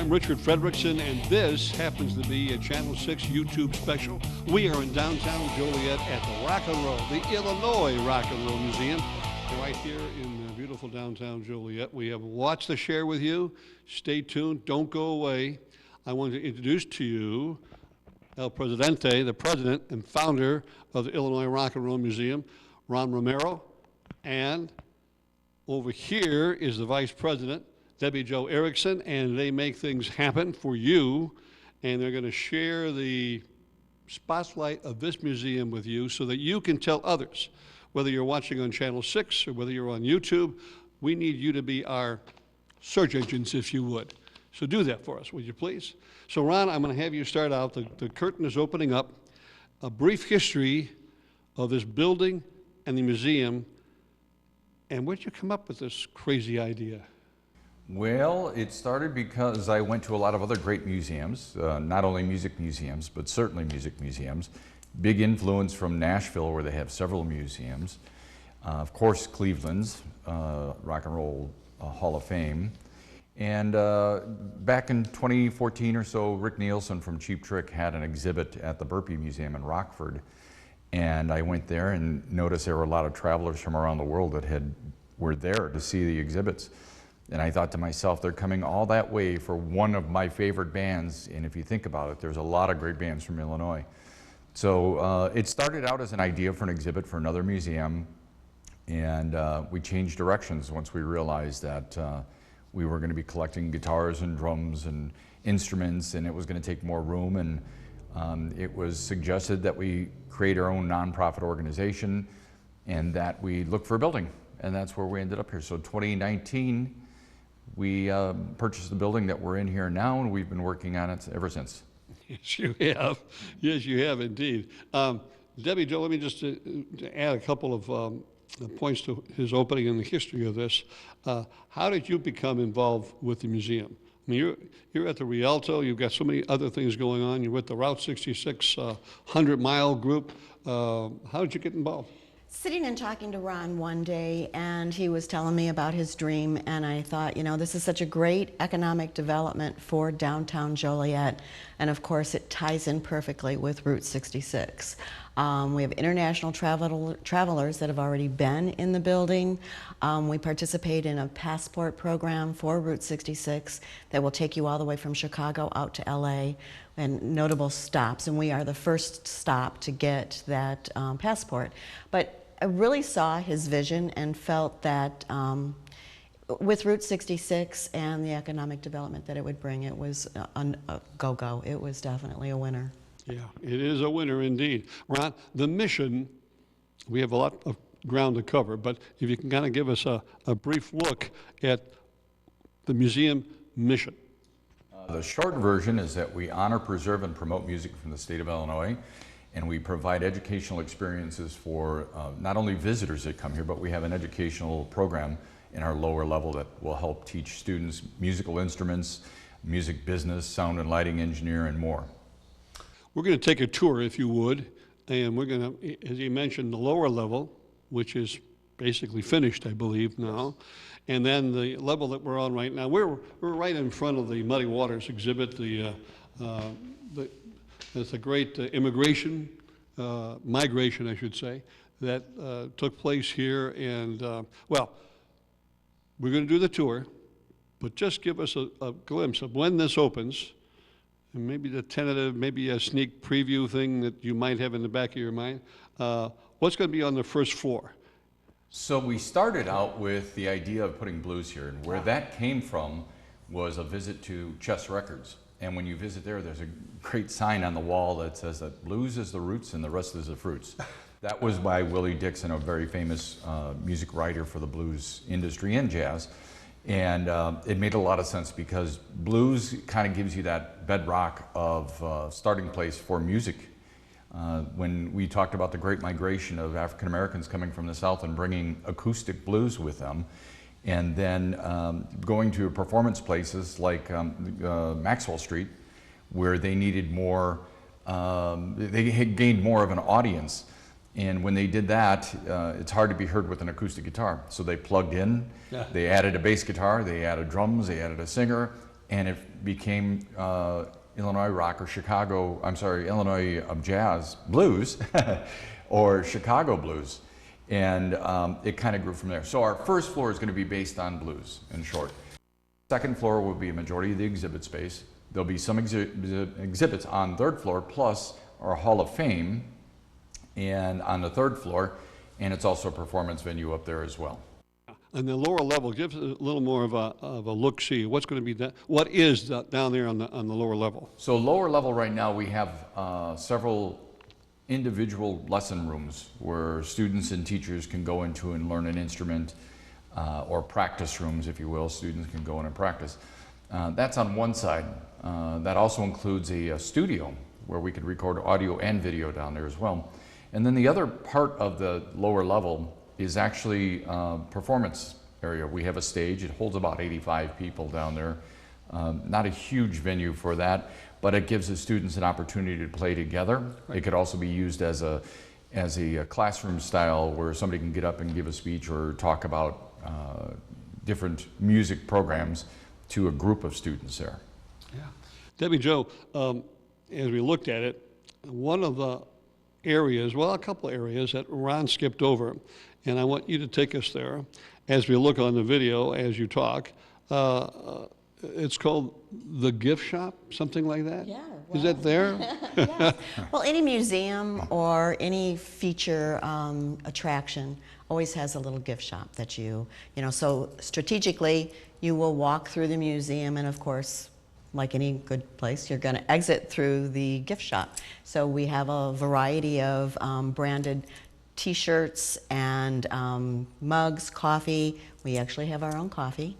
I'm Richard Fredrickson, and this happens to be a Channel 6 YouTube special. We are in downtown Joliet at the Rock and Roll, the Illinois Rock and Roll Museum. And right here in beautiful downtown Joliet, we have lots to share with you. Stay tuned, don't go away. I want to introduce to you El Presidente, the president and founder of the Illinois Rock and Roll Museum, Ron Romero. And over here is the vice president, Debbie Jo Erickson, and they make things happen for you, and they're going to share the spotlight of this museum with you so that you can tell others, whether you're watching on Channel 6 or whether you're on YouTube. We need you to be our search engines, if you would. So do that for us, would you please? So Ron, I'm going to have you start out. The curtain is opening up. A brief history of this building and the museum, and where'd you come up with this crazy idea? Well, it started because I went to a lot of other great museums, not only music museums, but certainly music museums. Big influence from Nashville, where they have several museums. Of course, Cleveland's Rock and Roll Hall of Fame. And back in 2014 or so, Rick Nielsen from Cheap Trick had an exhibit at the Burpee Museum in Rockford. And I went there and noticed there were a lot of travelers from around the world that were there to see the exhibits. And I thought to myself, they're coming all that way for one of my favorite bands. And if you think about it, there's a lot of great bands from Illinois. So it started out as an idea for an exhibit for another museum. And we changed directions once we realized that we were going to be collecting guitars and drums and instruments, and it was going to take more room. And it was suggested that we create our own nonprofit organization and that we look for a building. And that's where we ended up here. So 2019, we purchased the building that we're in here now, and we've been working on it ever since. Yes, you have. Yes, you have indeed. Debbie Jo, let me just add a couple of points to his opening and the history of this. How did you become involved with the museum? I mean, you're at the Rialto, you've got so many other things going on. You're with the Route 66 100-mile group. How did you get involved? Sitting and talking to Ron one day, and he was telling me about his dream, and I thought, you know, this is such a great economic development for downtown Joliet, and of course it ties in perfectly with Route 66. We have international travelers that have already been in the building. We participate in a passport program for Route 66 that will take you all the way from Chicago out to LA, and notable stops, and we are the first stop to get that passport. But I really saw his vision and felt that with Route 66 and the economic development that it would bring, it was a go-go. It was definitely a winner. Yeah, it is a winner indeed. Ron, the mission, we have a lot of ground to cover, but if you can kind of give us a brief look at the museum mission. The short version is that we honor, preserve, and promote music from the state of Illinois, and we provide educational experiences for not only visitors that come here, but we have an educational program in our lower level that will help teach students musical instruments, music business, sound and lighting engineer, and more. We're going to take a tour, if you would, and we're going to, as you mentioned, the lower level, which is basically finished, I believe, now. And then the level that we're on right now, we're right in front of the Muddy Waters exhibit. It's a great immigration, migration, I should say, that took place here. And, well, we're going to do the tour, but just give us a glimpse of when this opens, and maybe the tentative, maybe a sneak preview thing that you might have in the back of your mind. What's going to be on the first floor? So we started out with the idea of putting blues here, and where that came from was a visit to Chess Records. And when you visit there, there's a great sign on the wall that says that blues is the roots and the rest is the fruits. That was by Willie Dixon, a very famous music writer for the blues industry and jazz. And it made a lot of sense because blues kind of gives you that bedrock of starting place for music. When we talked about the great migration of African Americans coming from the South and bringing acoustic blues with them, and then going to performance places like Maxwell Street, where they needed more, they had gained more of an audience. And when they did that, it's hard to be heard with an acoustic guitar. So they plugged in, they added a bass guitar, they added drums, they added a singer, and it became Illinois rock or Illinois jazz blues or Chicago blues. And it kind of grew from there. So our first floor is going to be based on blues, in short. Second floor will be a majority of the exhibit space. There'll be some exhibits on third floor, plus our Hall of Fame, and on the third floor, and it's also a performance venue up there as well. And the lower level, give us a little more of a look-see. What's going to be what is down there on the lower level? So lower level right now, we have several individual lesson rooms where students and teachers can go into and learn an instrument, or practice rooms, if you will. Students can go in and practice. That's on one side. That also includes a studio where we could record audio and video down there as well. And then the other part of the lower level is actually performance area. We have a stage. It holds about 85 people down there. Not a huge venue for that, but it gives the students an opportunity to play together. Right. It could also be used as a classroom style where somebody can get up and give a speech or talk about different music programs to a group of students there. Yeah. Debbie Jo, as we looked at it, one of the areas, well, a couple of areas that Ron skipped over, and I want you to take us there as we look on the video as you talk. It's called the gift shop, something like that? Yeah. Well, is that there? Yes. Well, any museum or any feature attraction always has a little gift shop that you know, so strategically you will walk through the museum, and of course, like any good place, you're going to exit through the gift shop. So we have a variety of branded t-shirts and mugs, coffee. We actually have our own coffee.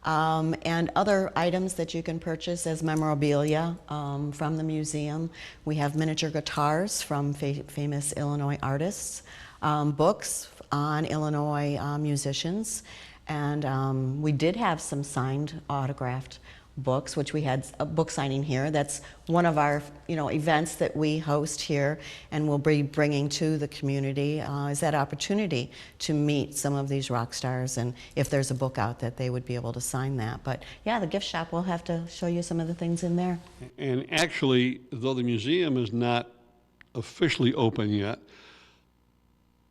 And other items that you can purchase as memorabilia from the museum. We have miniature guitars from famous Illinois artists, books on Illinois musicians, and we did have some signed, autographed books, which we had a book signing here. That's one of our events that we host here, and we'll be bringing to the community is that opportunity to meet some of these rock stars, and if there's a book out that they would be able to sign that. But yeah, the gift shop, we'll have to show you some of the things in there. And actually, though the museum is not officially open yet,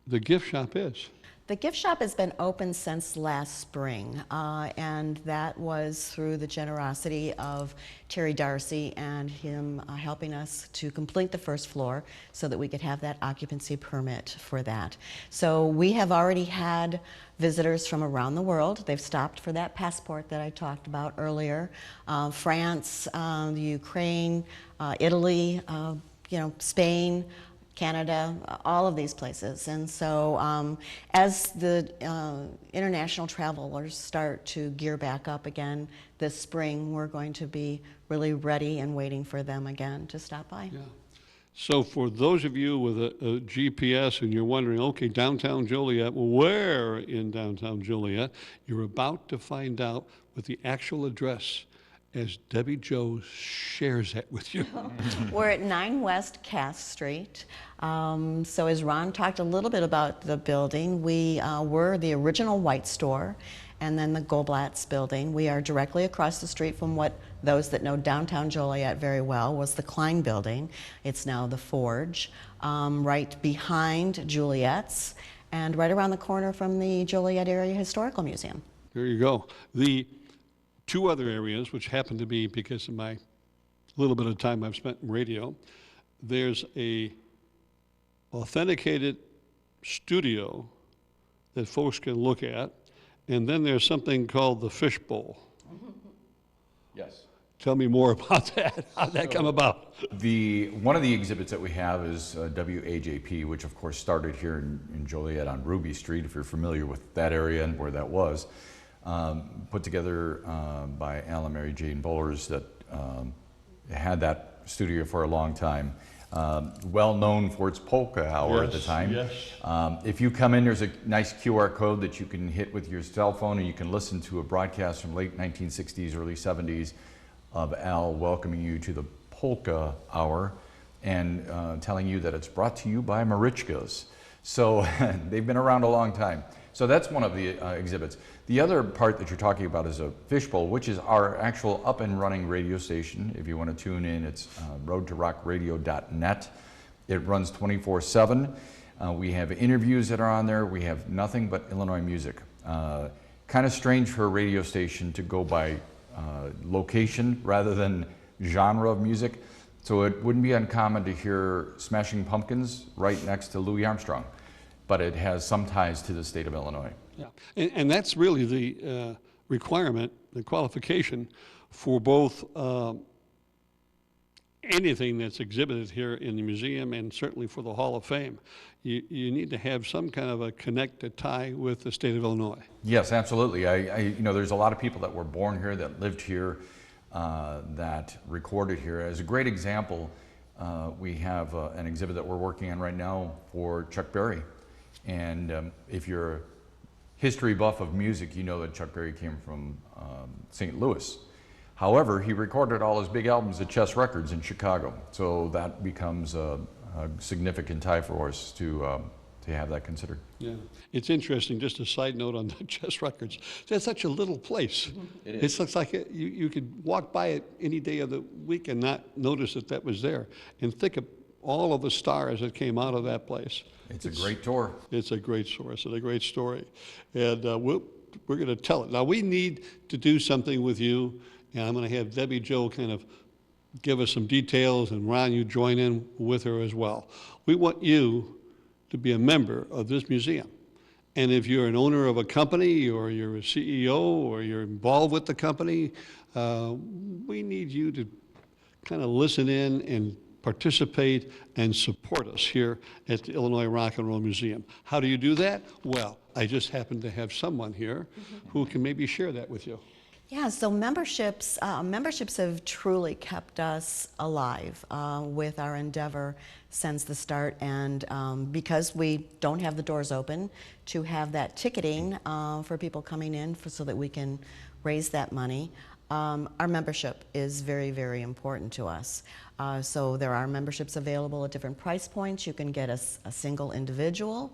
the gift shop is. The gift shop has been open since last spring, and that was through the generosity of Terry Darcy and him helping us to complete the first floor so that we could have that occupancy permit for that. So we have already had visitors from around the world. They've stopped for that passport that I talked about earlier. France, Ukraine, Italy, Spain, Canada, all of these places. And so as the international travelers start to gear back up again this spring, we're going to be really ready and waiting for them again to stop by. Yeah. So for those of you with a GPS and you're wondering, okay, downtown Joliet, well, where in downtown Joliet? You're about to find out with the actual address as Debbie Jo shares that with you. We're at 9 West Cass Street. So as Ron talked a little bit about the building, we were the original White Store and then the Goldblatt's building. We are directly across the street from what those that know downtown Joliet very well was the Klein building. It's now the Forge, right behind Juliet's and right around the corner from the Joliet Area Historical Museum. There you go. The two other areas, which happen to be, because of my little bit of time I've spent in radio, there's a authenticated studio that folks can look at, and then there's something called the Fishbowl. Yes. Tell me more about that. How'd that come about? One of the exhibits that we have is WAJP, which of course started here in Joliet on Ruby Street, if you're familiar with that area and where that was. Put together by Alan Mary Jane Bowlers that had that studio for a long time. Well known for its polka hour at the time. Yes. If you come in, there's a nice QR code that you can hit with your cell phone, and you can listen to a broadcast from late 1960s, early 70s of Al welcoming you to the polka hour and telling you that it's brought to you by Marichka's. So they've been around a long time. So that's one of the exhibits. The other part that you're talking about is a fishbowl, which is our actual up and running radio station. If you want to tune in, it's roadtorockradio.net. It runs 24/7. We have interviews that are on there. We have nothing but Illinois music. Kind of strange for a radio station to go by location rather than genre of music. So it wouldn't be uncommon to hear Smashing Pumpkins right next to Louis Armstrong, but it has some ties to the state of Illinois. Yeah, and that's really the requirement, the qualification for both anything that's exhibited here in the museum and certainly for the Hall of Fame. You need to have some kind of a connect, a tie with the state of Illinois. Yes, absolutely. You know, there's a lot of people that were born here, that lived here, that recorded here. As a great example, we have an exhibit that we're working on right now for Chuck Berry. And if you're a history buff of music, you know that Chuck Berry came from St. Louis. However, he recorded all his big albums at Chess Records in Chicago. So that becomes a significant tie for us to have that considered. Yeah, it's interesting, just a side note on the Chess Records. That's such a little place. It is. It looks like you could walk by it any day of the week and not notice that was there. And think of all of the stars that came out of that place. It's a great tour. It's a great source and a great story. And we're going to tell it. Now, we need to do something with you, and I'm going to have Debbie Jo kind of give us some details, and Ron, you join in with her as well. We want you to be a member of this museum. And if you're an owner of a company, or you're a CEO, or you're involved with the company, we need you to kind of listen in and participate and support us here at the Illinois Rock and Roll Museum. How do you do that? Well, I just happen to have someone here who can maybe share that with you. Yeah, so memberships have truly kept us alive with our endeavor since the start, and because we don't have the doors open, to have that ticketing for people coming in so that we can raise that money. Our membership is very, very important to us. So there are memberships available at different price points. You can get a single individual,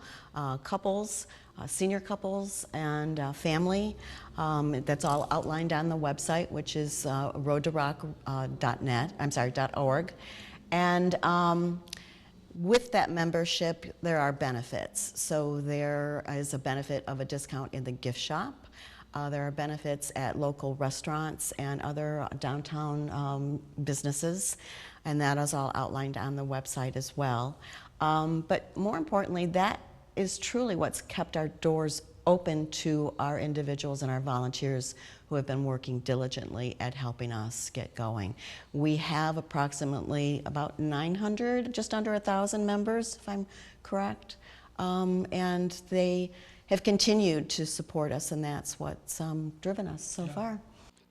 couples, senior couples, and family. That's all outlined on the website, which is roadtorock.org. And with that membership, there are benefits. So there is a benefit of a discount in the gift shop. There are benefits at local restaurants and other downtown businesses, and that is all outlined on the website as well. But more importantly, that is truly what's kept our doors open to our individuals and our volunteers who have been working diligently at helping us get going. We have approximately about 900, just under 1,000 members, if I'm correct, and they have continued to support us, and that's what's driven us so far.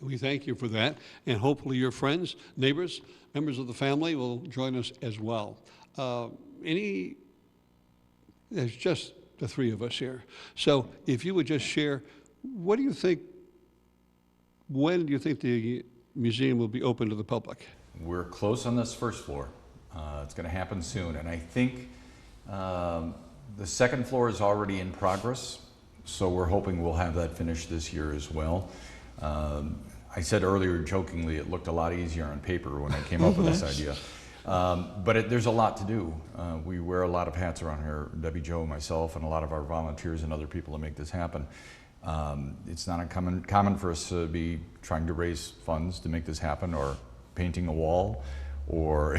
We thank you for that, and hopefully your friends, neighbors, members of the family will join us as well. There's just the three of us here. So if you would just share, when do you think the museum will be open to the public? We're close on this first floor. It's going to happen soon, and I think the second floor is already in progress, so we're hoping we'll have that finished this year as well. I said earlier jokingly it looked a lot easier on paper when I came up with this idea. But there's a lot to do. We wear a lot of hats around here, Debbie Jo, myself, and a lot of our volunteers and other people to make this happen. It's not common for us to be trying to raise funds to make this happen, or painting a wall, or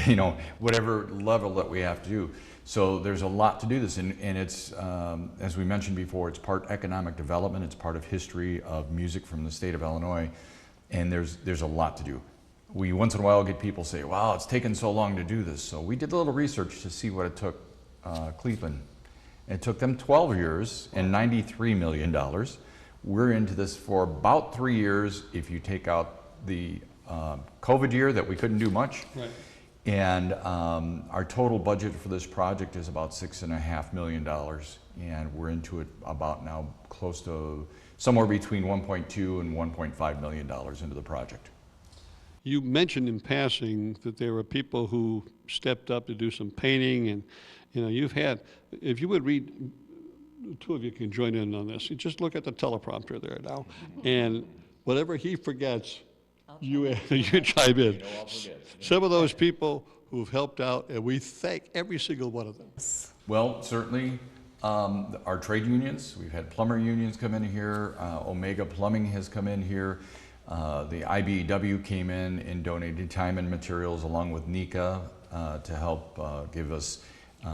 whatever level that we have to do. So there's a lot to do this, and it's, as we mentioned before, it's part economic development, it's part of history of music from the state of Illinois, and there's a lot to do. We once in a while get people say, wow, it's taken so long to do this. So we did a little research to see what it took Cleveland. It took them 12 years and $93 million. We're into this for about 3 years if you take out the COVID year that we couldn't do much. Right. And our total budget for this project is about $6.5 million, and we're into it about now close to somewhere between $1.2 and $1.5 million into the project. You mentioned in passing that there were people who stepped up to do some painting You know, you've had, if you would read, the two of you can join in on this. You just look at the teleprompter there now, and whatever he forgets, you chime in. Some of those people who've helped out, and we thank every single one of them. Well, certainly, our trade unions, we've had plumber unions come in here, Omega Plumbing has come in here, the IBEW came in and donated time and materials along with NECA to help give us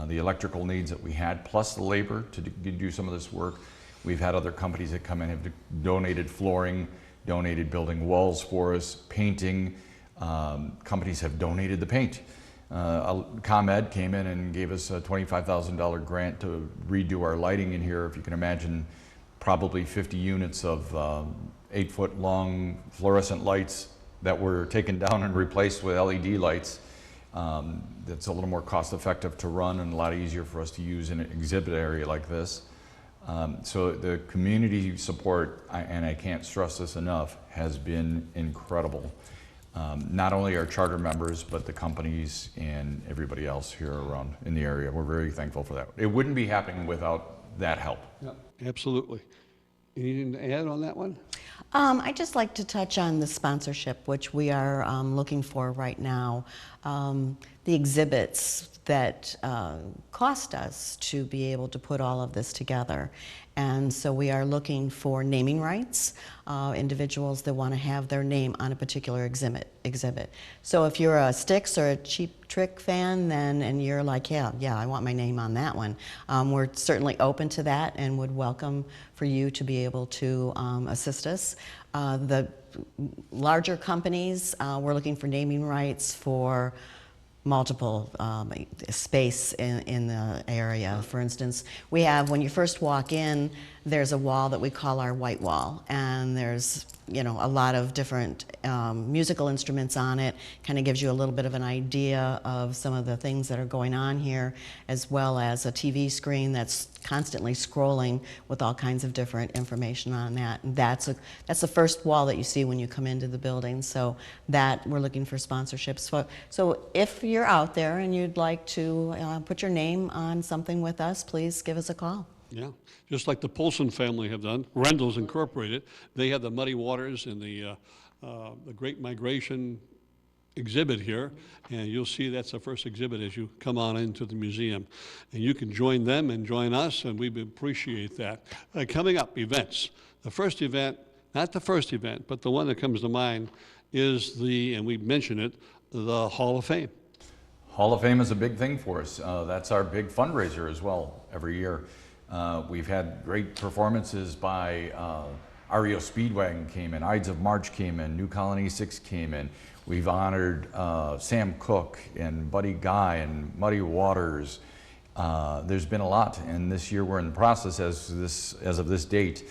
the electrical needs that we had, plus the labor to do some of this work. We've had other companies that come in and have donated flooring, donated building walls for us, painting. Companies have donated the paint. ComEd came in and gave us a $25,000 grant to redo our lighting in here. If you can imagine, probably 50 units of 8-foot long fluorescent lights that were taken down and replaced with LED lights. That's a little more cost effective to run and a lot easier for us to use in an exhibit area like this. So the community support, and I can't stress this enough, has been incredible. Not only our charter members, but the companies and everybody else here around in the area. We're very thankful for that. It wouldn't be happening without that help. Yep, absolutely. Anything to add on that one? I'd just like to touch on the sponsorship, which we are looking for right now. The exhibits that cost us to be able to put all of this together. And so we are looking for naming rights, individuals that want to have their name on a particular exhibit. So if you're a Styx or a Cheap Trick fan, then, and you're like, yeah, I want my name on that one, we're certainly open to that and would welcome for you to be able to assist us. The larger companies, we're looking for naming rights for multiple space in the area. For instance, we have, when you first walk in, there's a wall that we call our white wall, and there's, you know, a lot of different musical instruments on it. Kind of gives you a little bit of an idea of some of the things that are going on here, as well as a TV screen that's constantly scrolling with all kinds of different information on that. And that's the first wall that you see when you come into the building. So that we're looking for sponsorships for. So if you're out there and you'd like to put your name on something with us, please give us a call. Yeah, just like the Polson family have done, Rendell's Incorporated. They have the Muddy Waters and the Great Migration exhibit here, and you'll see that's the first exhibit as you come on into the museum. And you can join them and join us, and we appreciate that. Coming up, events. The first event, not the first event, but the one that comes to mind is and we mentioned it, the Hall of Fame. Hall of Fame is a big thing for us. That's our big fundraiser as well every year. We've had great performances by REO Speedwagon came in, Ides of March came in, New Colony 6 came in. We've honored Sam Cooke and Buddy Guy and Muddy Waters. There's been a lot, and this year we're in the process, as of this date,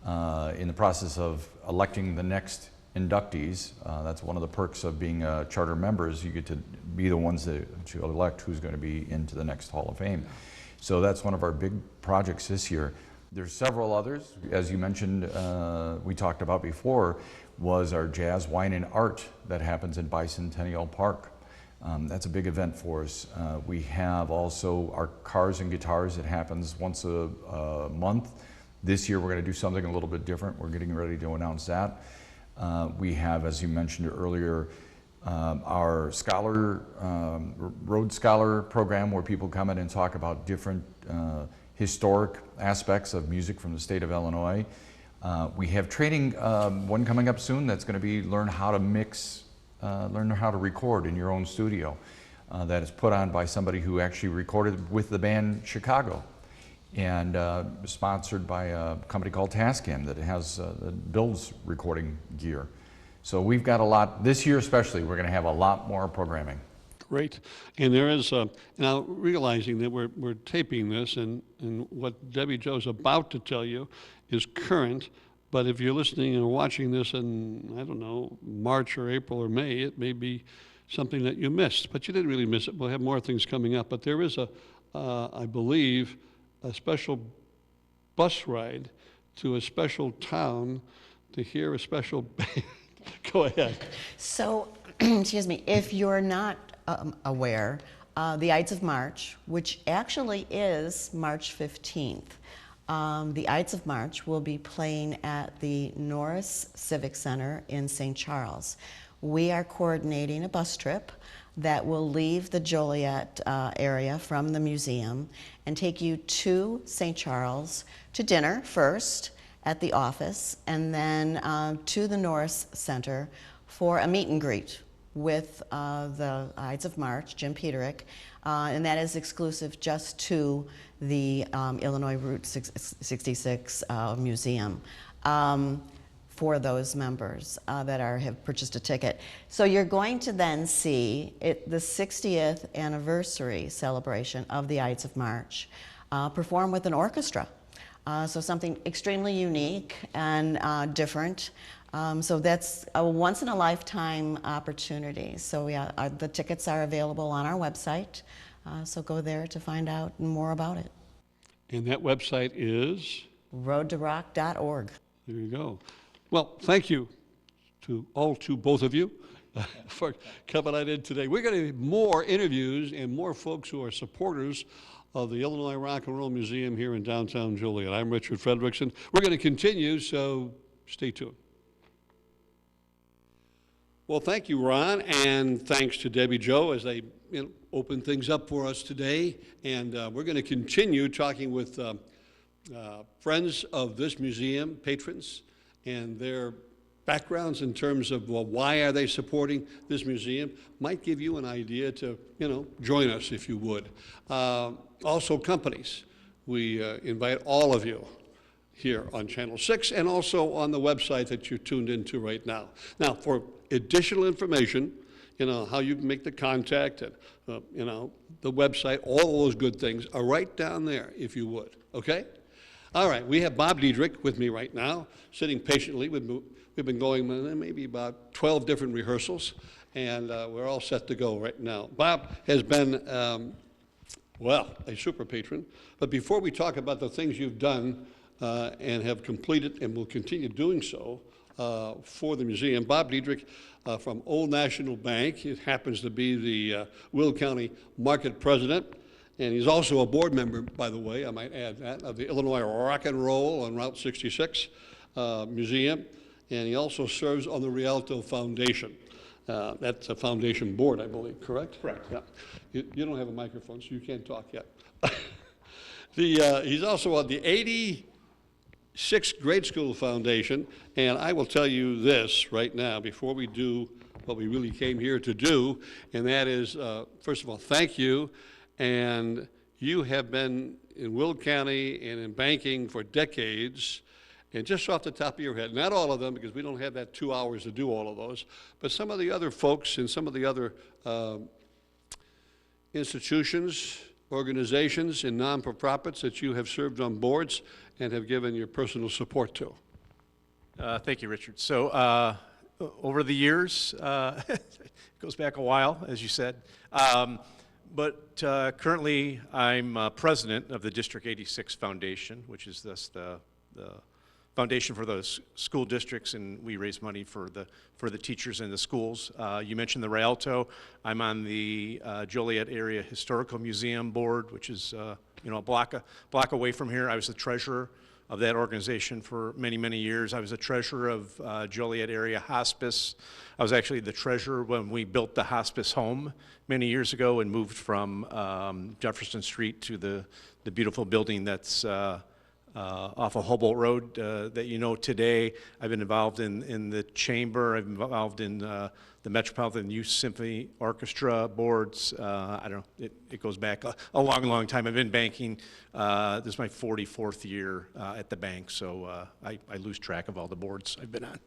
in the process of electing the next inductees. That's one of the perks of being charter members. You get to be the ones that you elect who's going to be into the next Hall of Fame. So that's one of our big projects this year. There's several others. As you mentioned, we talked about before, was our Jazz, Wine, and Art that happens in Bicentennial Park. That's a big event for us. We have also our Cars and Guitars that happens once a month. This year we're going to do something a little bit different. We're getting ready to announce that. We have, as you mentioned earlier, our Road Scholar program, where people come in and talk about different historic aspects of music from the state of Illinois. We have training, one coming up soon, that's going to be learn how to mix, learn how to record in your own studio. That is put on by somebody who actually recorded with the band Chicago, and sponsored by a company called Tascam that builds recording gear. So we've got a lot, this year especially, we're going to have a lot more programming. Great. And there is, now realizing that we're taping this, and what Debbie Jo's about to tell you is current, but if you're listening and watching this in, I don't know, March or April or May, it may be something that you missed, but you didn't really miss it. We'll have more things coming up, but there is I believe, a special bus ride to a special town to hear a special band. Go ahead. So, excuse me, if you're not aware, the Ides of March, which actually is March 15th. The Ides of March will be playing at the Norris Civic Center in St. Charles. We are coordinating a bus trip that will leave the Joliet area from the museum and take you to St. Charles to dinner first at the office, and then to the Norris Center for a meet and greet with the Ides of March, Jim Peterick, and that is exclusive just to the Illinois Route 66 Museum for those members that have purchased a ticket. So you're going to then see the 60th anniversary celebration of the Ides of March perform with an orchestra. So something extremely unique and different. So that's a once-in-a-lifetime opportunity. So yeah, the tickets are available on our website. So go there to find out more about it. And that website is? roadtorock.org. There you go. Well, thank you to both of you for coming on in today. We're going to have more interviews and more folks who are supporters of the Illinois Rock and Roll Museum here in downtown Joliet. I'm Richard Fredrickson. We're going to continue, so stay tuned. Well, thank you, Ron, and thanks to Debbie Jo as they open things up for us today. And we're going to continue talking with friends of this museum, patrons, and their backgrounds in terms of, well, why are they supporting this museum? Might give you an idea to, join us if you would. Also companies. We invite all of you here on Channel 6 and also on the website that you're tuned into right now. Now, for additional information, how you can make the contact and, the website, all those good things are right down there if you would, okay? All right, we have Bob Diedrich with me right now, sitting patiently. We've been going maybe about 12 different rehearsals, and we're all set to go right now. Bob has been, a super patron. But before we talk about the things you've done and have completed and will continue doing so for the museum, Bob Diedrich from Old National Bank, it happens to be the Will County Market President. And he's also a board member, by the way, I might add that, of the Illinois Rock and Roll on Route 66 Museum. And he also serves on the Rialto Foundation. That's a foundation board, I believe, correct? Correct. Yeah. You don't have a microphone, so you can't talk yet. He's also on the 86th Grade School Foundation. And I will tell you this right now, before we do what we really came here to do, and that is, first of all, thank you. And you have been in Will County and in banking for decades. And just off the top of your head, not all of them, because we don't have that 2 hours to do all of those, but some of the other folks in some of the other institutions, organizations, and non-for-profits that you have served on boards and have given your personal support to. Thank you, Richard. So over the years, it goes back a while, as you said. But currently, I'm president of the District 86 Foundation, which is the foundation for those school districts, and we raise money for the teachers in the schools. You mentioned the Rialto. I'm on the Joliet Area Historical Museum Board, which is a block away from here. I was the treasurer of that organization for many, many years. I was the treasurer of Joliet Area Hospice. I was actually the treasurer when we built the hospice home many years ago and moved from Jefferson Street to the beautiful building that's off of Humboldt Road that you know today. I've been involved in the chamber. I've been involved in the Metropolitan Youth Symphony Orchestra boards. I don't know, it goes back a long, long time. I've been banking. This is my 44th year at the bank, so I lose track of all the boards I've been on.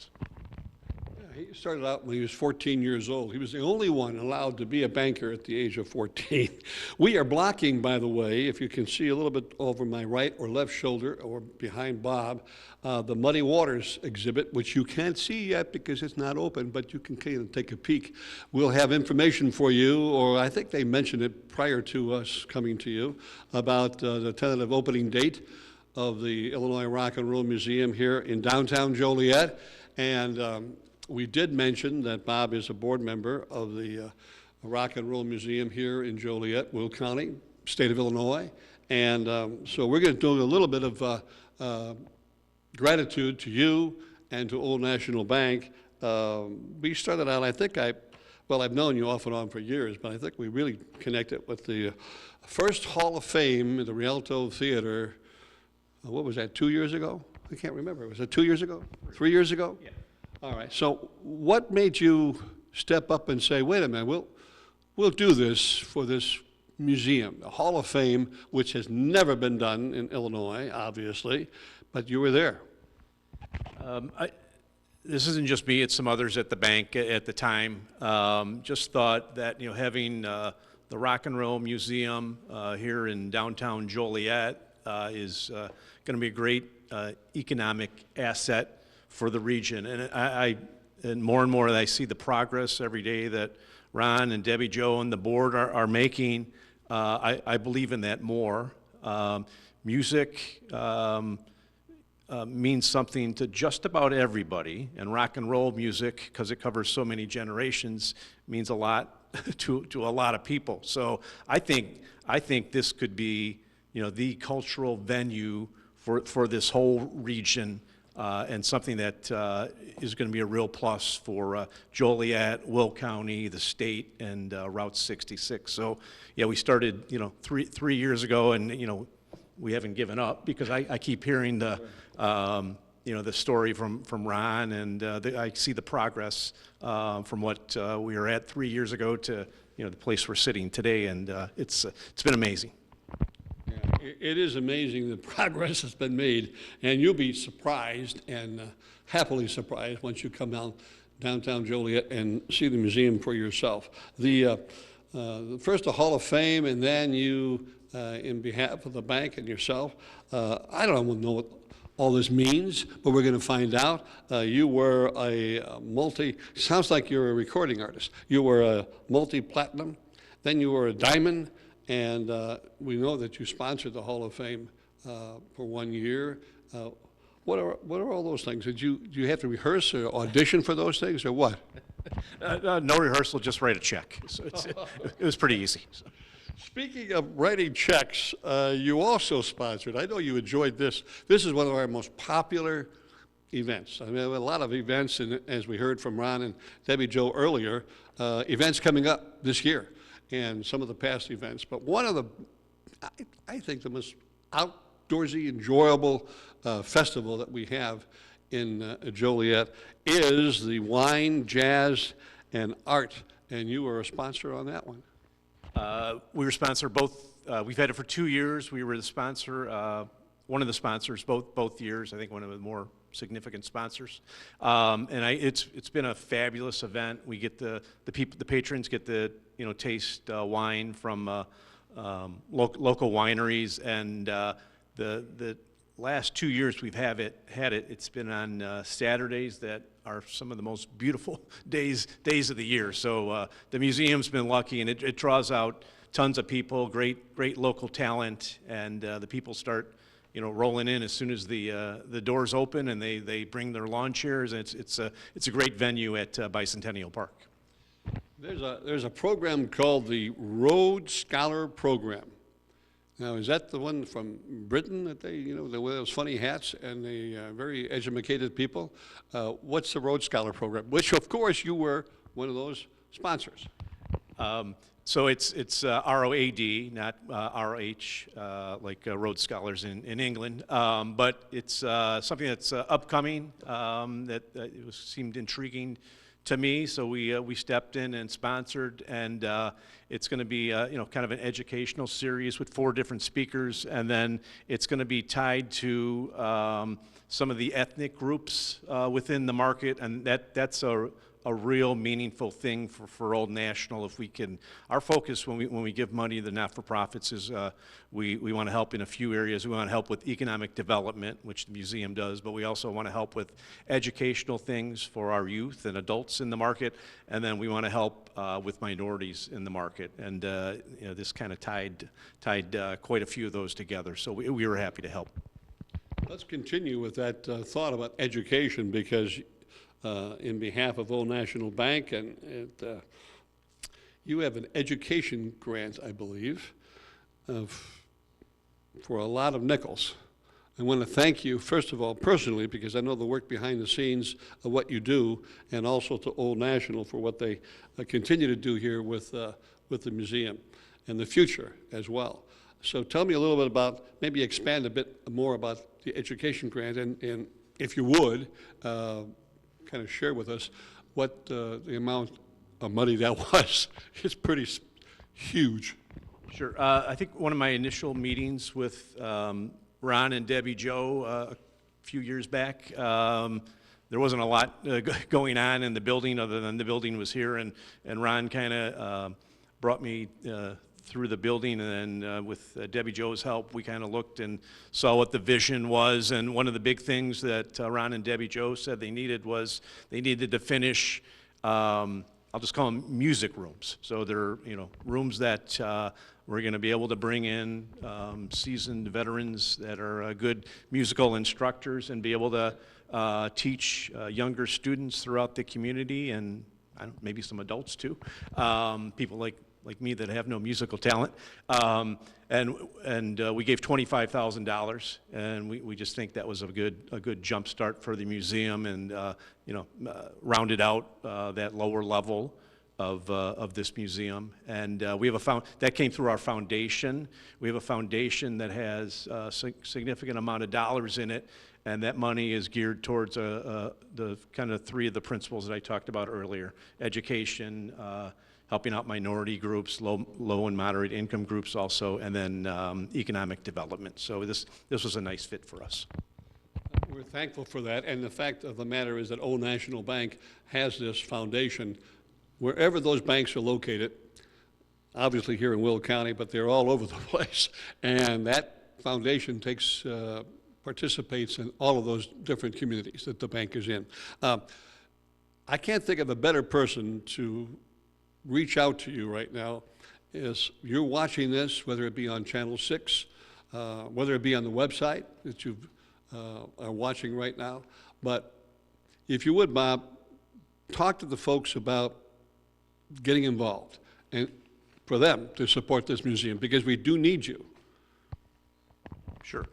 He started out when he was 14 years old. He was the only one allowed to be a banker at the age of 14. We are blocking, by the way, if you can see a little bit over my right or left shoulder or behind Bob, the Muddy Waters exhibit, which you can't see yet because it's not open, but you can kind of take a peek. We'll have information for you, or I think they mentioned it prior to us coming to you, about the tentative opening date of the Illinois Rock and Roll Museum here in downtown Joliet. And we did mention that Bob is a board member of the Rock and Roll Museum here in Joliet, Will County, state of Illinois. And so we're going to do a little bit of gratitude to you and to Old National Bank. We started out, I've known you off and on for years, but I think we really connected with the first Hall of Fame in the Rialto Theater. What was that, 2 years ago? I can't remember. Was it 2 years ago? 3 years ago? Yeah. All right. So what made you step up and say, wait a minute, we'll do this for this museum, the Hall of Fame, which has never been done in Illinois, obviously, but you were there. This isn't just me, it's some others at the bank at the time. Just thought that, having the Rock and Roll Museum here in downtown Joliet is going to be a great economic asset for the region. And more and more I see the progress every day that Ron and Debbie Jo and the board are making. I believe in that more. Music means something to just about everybody, and rock and roll music, because it covers so many generations, means a lot to a lot of people. So I think this could be, the cultural venue for this whole region, and something that is going to be a real plus for Joliet, Will County, the state, and Route 66. So yeah, we started, three years ago, and we haven't given up, because I keep hearing the story from Ron, and I see the progress from what we were at 3 years ago to the place we're sitting today, and it's been amazing. Yeah, it is amazing the progress has been made, and you'll be surprised and happily surprised once you come downtown Joliet and see the museum for yourself. The first a Hall of Fame, and then you, in behalf of the bank and yourself, I don't know what all this means, but we're going to find out. You were sounds like you're a recording artist. You were a multi-platinum, then you were a diamond, and we know that you sponsored the Hall of Fame for 1 year. What are all those things? Do you have to rehearse or audition for those things, or what? No rehearsal, just write a check. So it was pretty easy. So. Speaking of writing checks, you also sponsored, I know you enjoyed this. This is one of our most popular events. I mean, a lot of events, and as we heard from Ron and Debbie Jo earlier, events coming up this year, and some of the past events. But one of I think the most outdoorsy, enjoyable festival that we have in Joliet is the Wine, Jazz, and Art, and you were a sponsor on that one. We were sponsor both. We've had it for 2 years. We were the sponsor, one of the sponsors both years. I think one of the more significant sponsors. And it's been a fabulous event. We get the patrons get to taste wine from local wineries, and the last 2 years we've had it. It's been on Saturdays that are some of the most beautiful days of the year. So the museum's been lucky, and it draws out tons of people, great local talent, and the people start rolling in as soon as the doors open, and they bring their lawn chairs, and it's a great venue at Bicentennial Park. There's a program called the Rhodes Scholar Program. Now, is that the one from Britain that they wear those funny hats and the very educated people? What's the Rhodes Scholar Program? Which, of course, you were one of those sponsors. So it's ROAD, not ROH, like Rhodes Scholars in England. But it's something that's upcoming that seemed intriguing to me, so we stepped in and sponsored, and it's going to be kind of an educational series with 4 different speakers, and then it's going to be tied to some of the ethnic groups within the market, and that's a real meaningful thing for Old National. If we can, our focus when we give money to the not-for-profits is we want to help in a few areas. We want to help with economic development, which the museum does, but we also want to help with educational things for our youth and adults in the market, and then we want to help with minorities in the market. And this kind of tied quite a few of those together. So we were happy to help. Let's continue with that thought about education, because in behalf of Old National Bank, and you have an education grant, I believe, for a lot of nickels. I want to thank you, first of all, personally, because I know the work behind the scenes of what you do, and also to Old National for what they continue to do here with the museum and the future as well. So tell me a little bit about, maybe expand a bit more about the education grant, and if you would, kind of share with us what the amount of money that was. It's pretty huge. Sure. I think one of my initial meetings with Ron and Debbie Joe a few years back, there wasn't a lot going on in the building other than the building was here, and Ron kind of brought me through the building, and then with Debbie Joe's help, we kind of looked and saw what the vision was. And one of the big things that Ron and Debbie Joe said they needed was they needed to finish, I'll just call them music rooms. So they're, rooms that we're going to be able to bring in seasoned veterans that are good musical instructors and be able to teach younger students throughout the community, and maybe some adults too, people like me that have no musical talent. And we gave $25,000, and we just think that was a good jump start for the museum, and rounded out that lower level of this museum. And we have that came through our foundation. We have a foundation that has a significant amount of dollars in it, and that money is geared towards the kind of three of the principles that I talked about earlier: education, helping out minority groups, low and moderate income groups also, and then economic development. So this was a nice fit for us. We're thankful for that, and the fact of the matter is that Old National Bank has this foundation wherever those banks are located, obviously here in Will County, but they're all over the place, and that foundation participates in all of those different communities that the bank is in. I can't think of a better person to reach out to you right now. Is you're watching this, whether it be on Channel 6, whether it be on the website that you are watching right now. But if you would, Bob, talk to the folks about getting involved and for them to support this museum, because we do need you. Sure.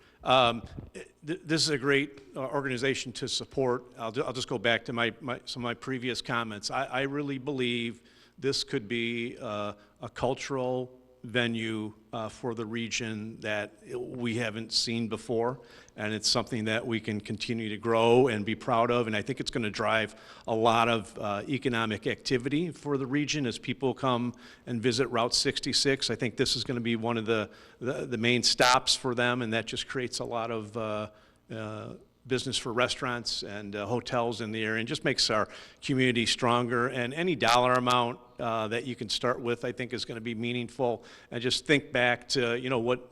This is a great organization to support. I'll just go back to some of my previous comments. I really believe this could be a cultural venue for the region that we haven't seen before, and it's something that we can continue to grow and be proud of, and I think it's going to drive a lot of economic activity for the region as people come and visit Route 66. I think this is going to be one of the main stops for them, and that just creates a lot of business for restaurants and hotels in the area, and just makes our community stronger. And any dollar amount that you can start with, I think, is going to be meaningful. And just think back to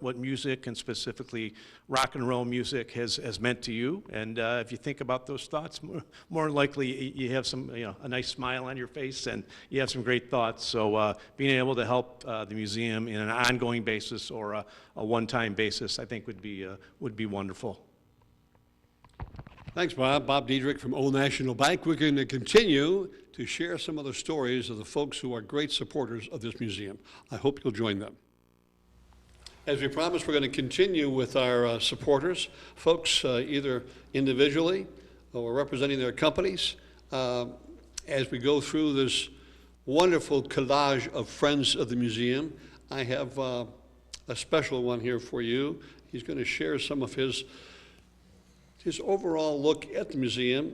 what music, and specifically rock and roll music, has meant to you. And if you think about those thoughts, more likely you have a nice smile on your face, and you have some great thoughts. So being able to help the museum in an ongoing basis or a one-time basis, I think would be wonderful. Thanks, Bob. Bob Diedrich from Old National Bank. We're going to continue to share some of the stories of the folks who are great supporters of this museum. I hope you'll join them. As we promised, we're going to continue with our supporters, folks either individually or representing their companies, as we go through this wonderful collage of friends of the museum. I have a special one here for you. He's going to share some of his overall look at the museum,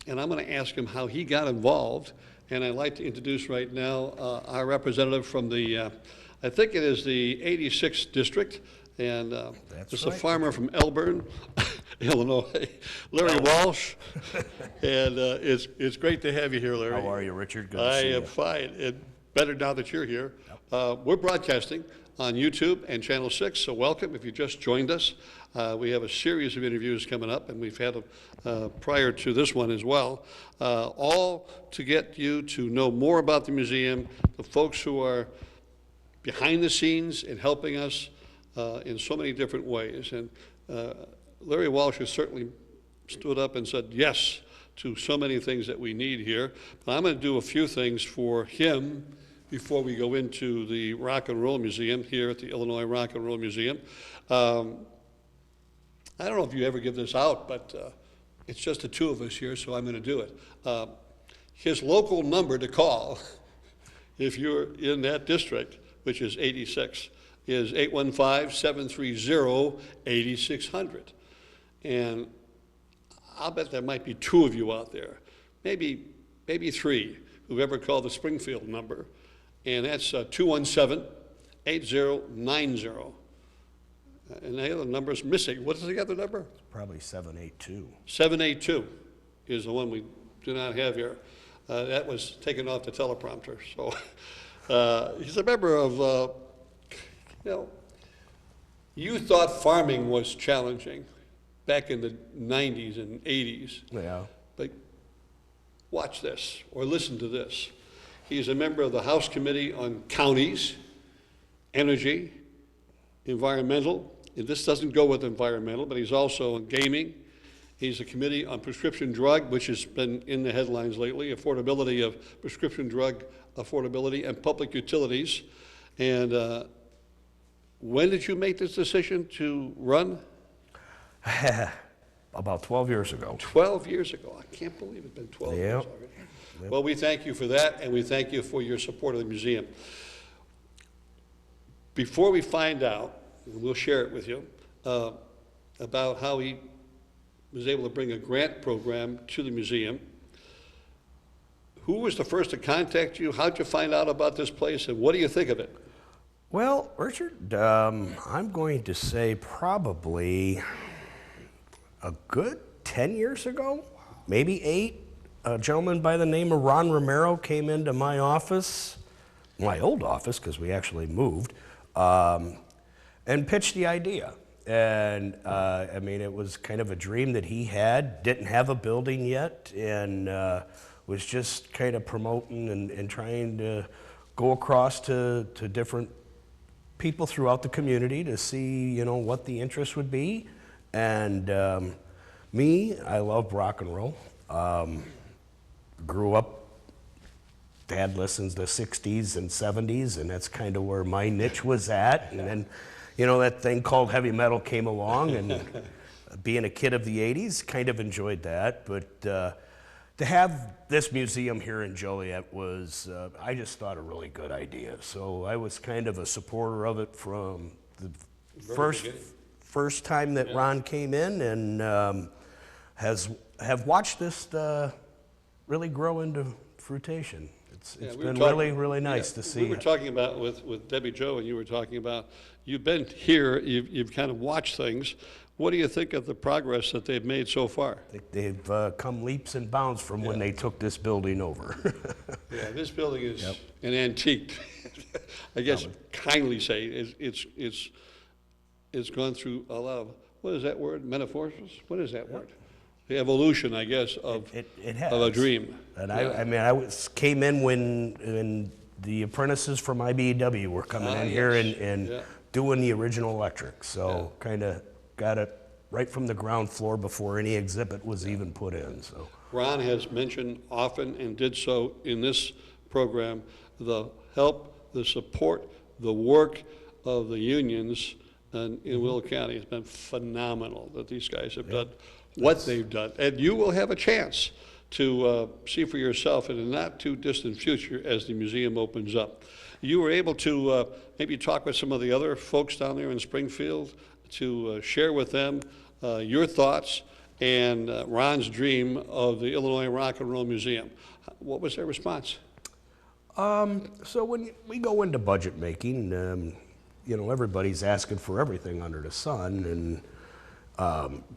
and I'm going to ask him how he got involved. And I'd like to introduce right now our representative from the, I think it is the 86th district, and it's a farmer from Elburn, Illinois, Larry Walsh. And it's great to have you here, Larry. How are you, Richard? Good to see you. I am fine, and better now that you're here. Yep. We're broadcasting on YouTube and Channel 6, so welcome if you just joined us. We have a series of interviews coming up, and we've had prior to this one as well, all to get you to know more about the museum, the folks who are behind the scenes and helping us in so many different ways. And Larry Walsh has certainly stood up and said yes to so many things that we need here. But I'm going to do a few things for him before we go into the Rock and Roll Museum here at the Illinois Rock and Roll Museum. I don't know if you ever give this out, but it's just the two of us here, so I'm going to do it. His local number to call, if you're in that district, which is 86, is 815-730-8600. And I'll bet there might be two of you out there, maybe three, who've ever called the Springfield number, and that's 217-8090. And the other number's missing. What is the other number? Probably 782. 782 is the one we do not have here. That was taken off the teleprompter. So he's a member of, you thought farming was challenging back in the 90s and 80s. Yeah. But watch this or listen to this. He's a member of the House Committee on Counties, Energy, Environmental. And this doesn't go with environmental, but he's also on gaming. He's a committee on prescription drug, which has been in the headlines lately, affordability of prescription drug affordability and public utilities. And when did you make this decision to run? About 12 years ago. 12 years ago. I can't believe it's been 12 years Yep. already. Well, we thank you for that, and we thank you for your support of the museum. Before we find out, and we'll share it with you, about how he was able to bring a grant program to the museum, who was the first to contact you? How'd you find out about this place, and what do you think of it? Well, Richard, I'm going to say probably a good 10 years ago, maybe 8. A gentleman by the name of Ron Romero came into my office, my old office, because we actually moved, and pitched the idea. And I mean, it was kind of a dream that he had, didn't have a building yet, and was just kind of promoting and trying to go across to different people throughout the community to see, what the interest would be. And me, I love rock and roll. Grew up, Dad listens to 60s and 70s, and that's kind of where my niche was at. And then, that thing called heavy metal came along, and being a kid of the 80s, kind of enjoyed that. But to have this museum here in Joliet was, I just thought, a really good idea. So I was kind of a supporter of it from the first time that Ron came in, and have watched this really grow into fruition. It's been really, really nice to see. We were talking about with Debbie Jo, and you were talking about, you've been here, you've kind of watched things. What do you think of the progress that they've made so far? They've come leaps and bounds from when they took this building over. Yeah, this building is an antique. I guess kindly say it's gone through a lot of, what is that word? Metamorphosis? What is that word? The evolution, I guess, of a dream. And I came in when the apprentices from IBEW were coming in here and doing the original electric. So kind of got it right from the ground floor before any exhibit was even put in. So Ron has mentioned often, and did so in this program, the help, the support, the work of the unions in Will County. It's been phenomenal that these guys have done what they've done. And you will have a chance to see for yourself in a not too distant future as the museum opens up. You were able to maybe talk with some of the other folks down there in Springfield to share with them your thoughts and Ron's dream of the Illinois Rock and Roll Museum. What was their response? So when we go into budget making, everybody's asking for everything under the sun, and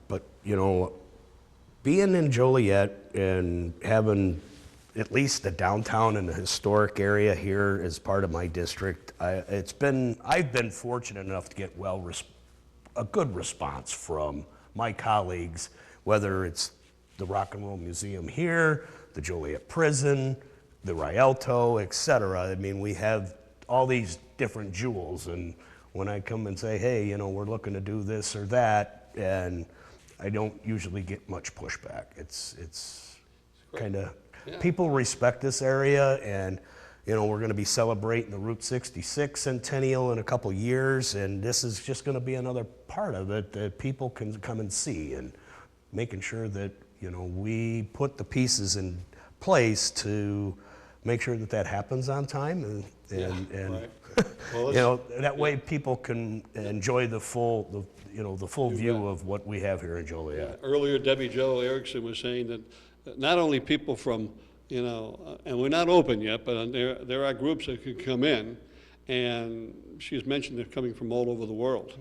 but being in Joliet and having at least the downtown and the historic area here as part of my district, I've been fortunate enough to get a good response from my colleagues, whether it's the Rock and Roll Museum here, the Joliet Prison, the Rialto, et cetera. I mean, we have all these different jewels, and when I come and say, hey, we're looking to do this or that, and I don't usually get much pushback. It's kind of, people respect this area, and You know, we're going to be celebrating the Route 66 centennial in a couple years, and this is just going to be another part of it that people can come and see, and making sure that, you know, we put the pieces in place to make sure that that happens on time, and right. Well, you know, that way people can enjoy the full view of what we have here in Joliet. Earlier, Debbie Jo Erickson was saying that not only people from, you know, and we're not open yet, but there are groups that could come in, and she's mentioned they're coming from all over the world.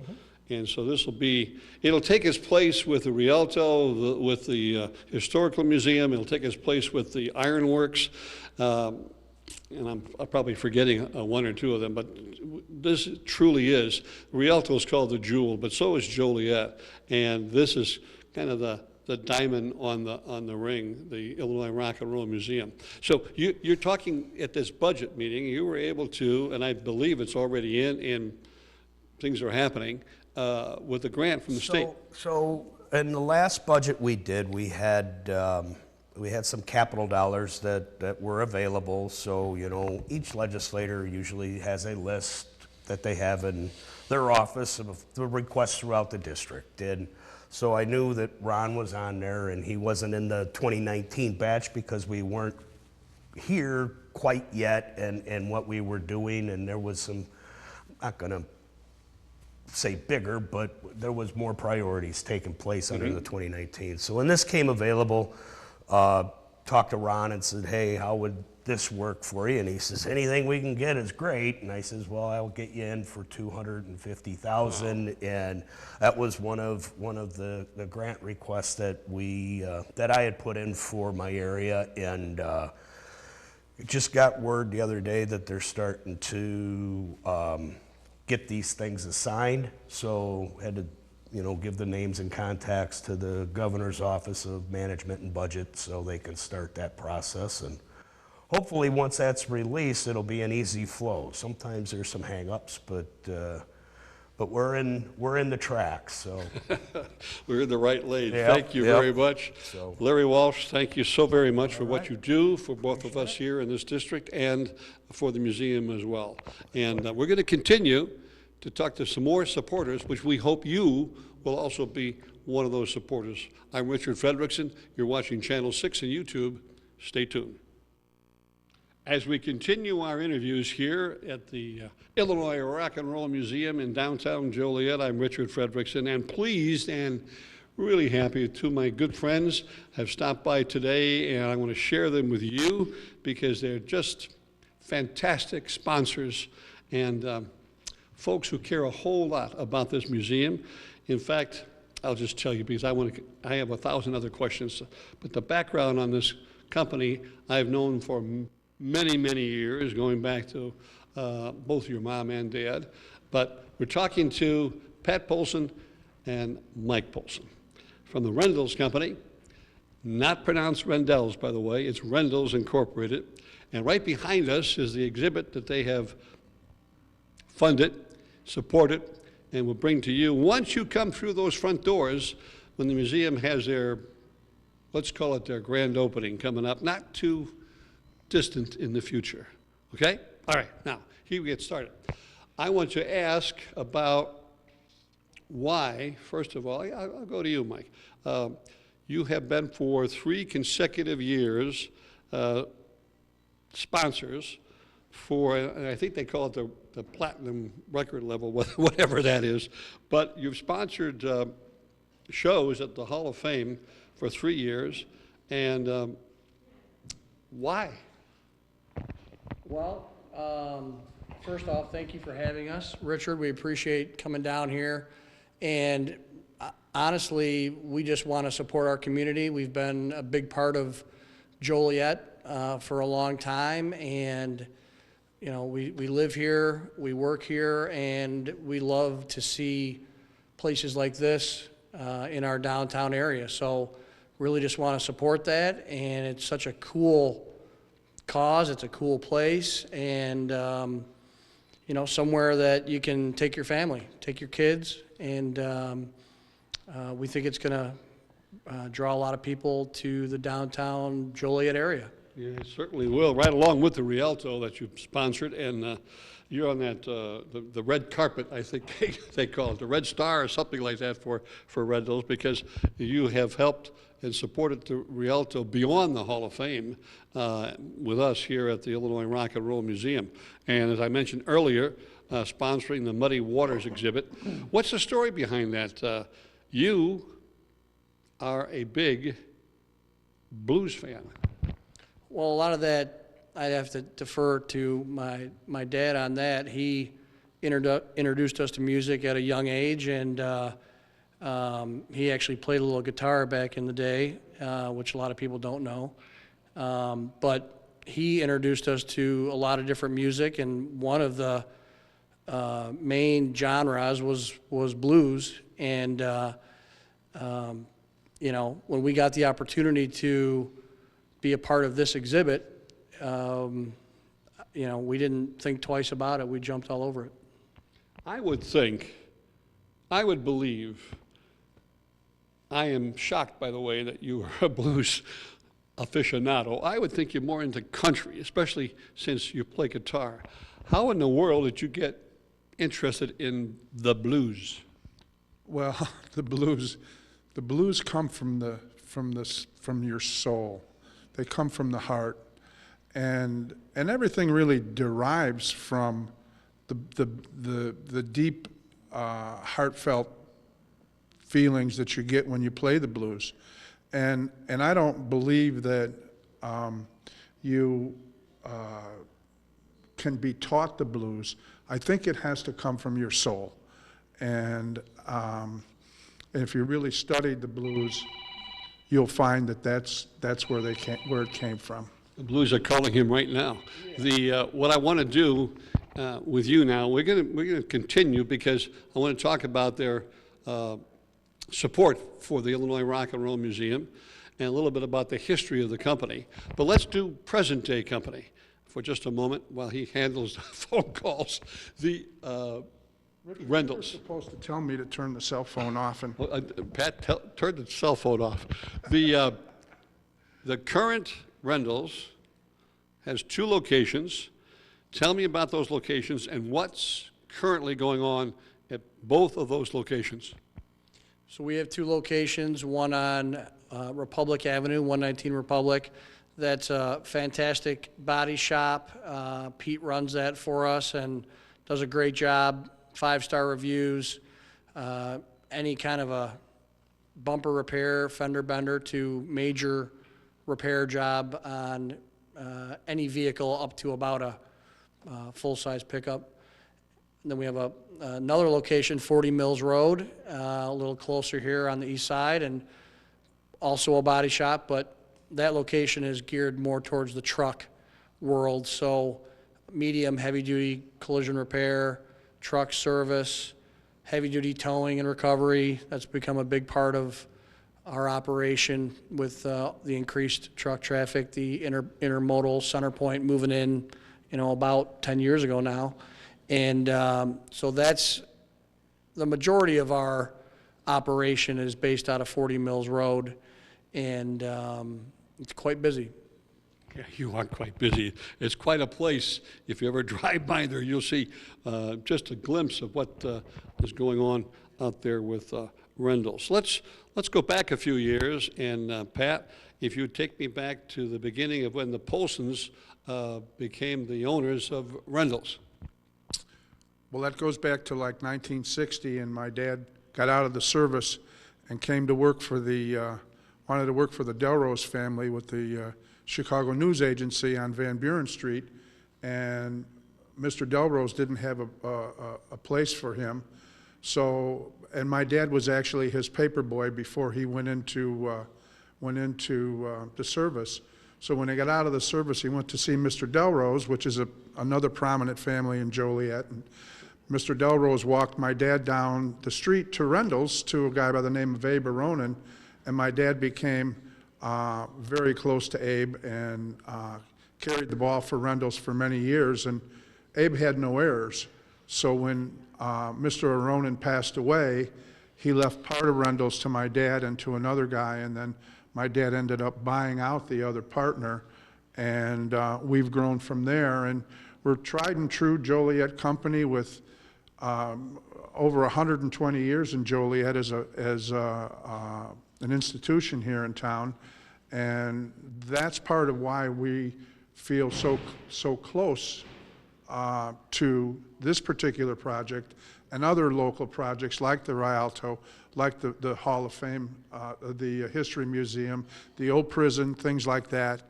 And so it'll take its place with the Rialto, with the Historical Museum, it'll take its place with the Ironworks, and I'm probably forgetting one or two of them, but this truly is. Rialto is called the Jewel, but so is Joliet, and this is kind of the diamond on the ring, the Illinois Rock and Roll Museum. So you're talking at this budget meeting, you were able to, and I believe it's already in things are happening, with a grant from the state. So in the last budget we did, we had some capital dollars that were available. So, you know, each legislator usually has a list that they have in their office of the requests throughout the district. And so I knew that Ron was on there, and he wasn't in the 2019 batch because we weren't here quite yet and what we were doing, and there was some, I'm not gonna say bigger, but there was more priorities taking place under the 2019. So when this came available, talked to Ron and said, hey, how would this work for you? And he says, anything we can get is great. And I says, well, I'll get you in for $250,000. And that was one of the grant requests that I had put in for my area. And just got word the other day that they're starting to get these things assigned. So had to, you know, give the names and contacts to the governor's office of management and budget so they can start that process. And hopefully once that's released, it'll be an easy flow. Sometimes there's some hang-ups, but we're in the tracks, so. We're in the right lane. Yep, Thank you yep. very much. So- Larry Walsh, thank you so very much for what you do for both of us here in this district and for the museum as well. And we're going to continue to talk to some more supporters, which we hope you will also be one of those supporters. I'm Richard Fredrickson. You're watching Channel 6 on YouTube. Stay tuned. As we continue our interviews here at the Illinois Rock and Roll Museum in downtown Joliet, I'm Richard Fredrickson, and pleased and really happy two of my good friends have stopped by today, and I want to share them with you because they're just fantastic sponsors and folks who care a whole lot about this museum. In fact, I'll just tell you because I have 1,000 other questions, but the background on this company I've known for many, many years, going back to both your mom and dad. But we're talking to Pat Polson and Mike Polson from the Rendell's Company. Not pronounced Rendell's, by the way. It's Rendell's Incorporated. And right behind us is the exhibit that they have funded, supported, and will bring to you. Once you come through those front doors, when the museum has their, let's call it their grand opening coming up, not too distant in the future, okay? All right, now, here we get started. I want to ask about why, first of all, I'll go to you, Mike. You have been for 3 consecutive years sponsors for, and I think they call it the platinum record level, whatever that is, but you've sponsored shows at the Hall of Fame for 3 years, and why? Well, first off, thank you for having us, Richard. We appreciate coming down here. And honestly, we just want to support our community. We've been a big part of Joliet for a long time. And, you know, we live here, we work here, and we love to see places like this in our downtown area. So really just want to support that. And it's such a cool cause, it's a cool place, and you know, somewhere that you can take your family, take your kids, and we think it's going to draw a lot of people to the downtown Joliet area. Yeah, it certainly will, right along with the Rialto that you've sponsored, and you're on that, the red carpet, I think they call it, the Red Star or something like that for Rendell's, because you have helped and supported the Rialto beyond the Hall of Fame with us here at the Illinois Rock and Roll Museum. And as I mentioned earlier, sponsoring the Muddy Waters exhibit. What's the story behind that? You are a big blues fan. Well, a lot of that, I'd have to defer to my dad on that. He introduced us to music at a young age, and he actually played a little guitar back in the day, which a lot of people don't know. But he introduced us to a lot of different music, and one of the main genres was blues. And you know, when we got the opportunity to be a part of this exhibit, you know, we didn't think twice about it. We jumped all over it. I would think, I would believe, I am shocked, by the way, that you are a blues aficionado. I would think you're more into country, especially since you play guitar. How in the world did you get interested in the blues? Well, the blues come from your soul. They come from the heart, and everything really derives from the deep, heartfelt feelings that you get when you play the blues, and I don't believe that you can be taught the blues. I think it has to come from your soul, and if you really studied the blues, you'll find that that's where it came from. The blues are calling him right now. What I want to do with you now, we're gonna continue because I want to talk about their support for the Illinois Rock and Roll Museum and a little bit about the history of the company. But let's do present day company for just a moment while he handles the phone calls. The Rendell's. You're supposed to tell me to turn the cell phone off. And Pat, turn the cell phone off. The current Rendell's has 2 locations. Tell me about those locations and what's currently going on at both of those locations. So we have 2 locations, one on Republic Avenue, 119 Republic. That's a fantastic body shop. Pete runs that for us and does a great job. 5-star reviews, any kind of a bumper repair, fender bender to major repair job on any vehicle up to about a full-size pickup. And then we have another location, 40 Mills Road, a little closer here on the east side, and also a body shop, but that location is geared more towards the truck world, so medium, heavy-duty collision repair, truck service, heavy-duty towing and recovery. That's become a big part of our operation with the increased truck traffic, the intermodal Centerpoint moving in, you know, about 10 years ago now. And so that's the majority of our operation is based out of 40 Mills Road, and it's quite busy. Yeah, you are quite busy. It's quite a place. If you ever drive by there, you'll see just a glimpse of what is going on out there with Rendell's. Let's go back a few years, and Pat, if you take me back to the beginning of when the Polsons became the owners of Rendell's. well, that goes back to like 1960, and my dad got out of the service and came to work for wanted to work for the Delrose family with the Chicago News Agency on Van Buren Street, and Mr. Delrose didn't have a place for him. So, and my dad was actually his paper boy before he went into the service. So when he got out of the service, he went to see Mr. Delrose, which is another prominent family in Joliet. And Mr. Delrose walked my dad down the street to Rendell's to a guy by the name of Abe Aronin, and my dad became very close to Abe and carried the ball for Rendell's for many years, and Abe had no heirs. So when Mr. Aronin passed away, he left part of Rendell's to my dad and to another guy, and then my dad ended up buying out the other partner, And we've grown from there. And we're tried and true Joliet company with over 120 years in Joliet as an institution here in town. And that's part of why we feel so close to this particular project and other local projects like the Rialto, like the Hall of Fame, the History Museum, the old prison, things like that.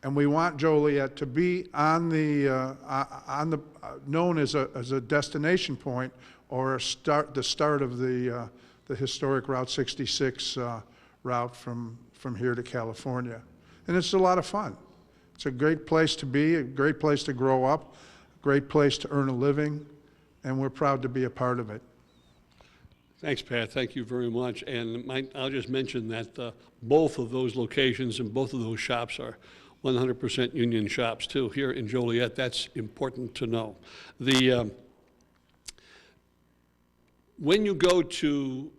And we want Joliet to be on the known as a destination point, or the start of the historic Route 66 route from here to California. And it's a lot of fun. It's a great place to be, a great place to grow up, a great place to earn a living, and we're proud to be a part of it. Thanks, Pat. Thank you very much. And I'll just mention that both of those locations and both of those shops are 100% union shops, too, here in Joliet. That's important to know. When you go to,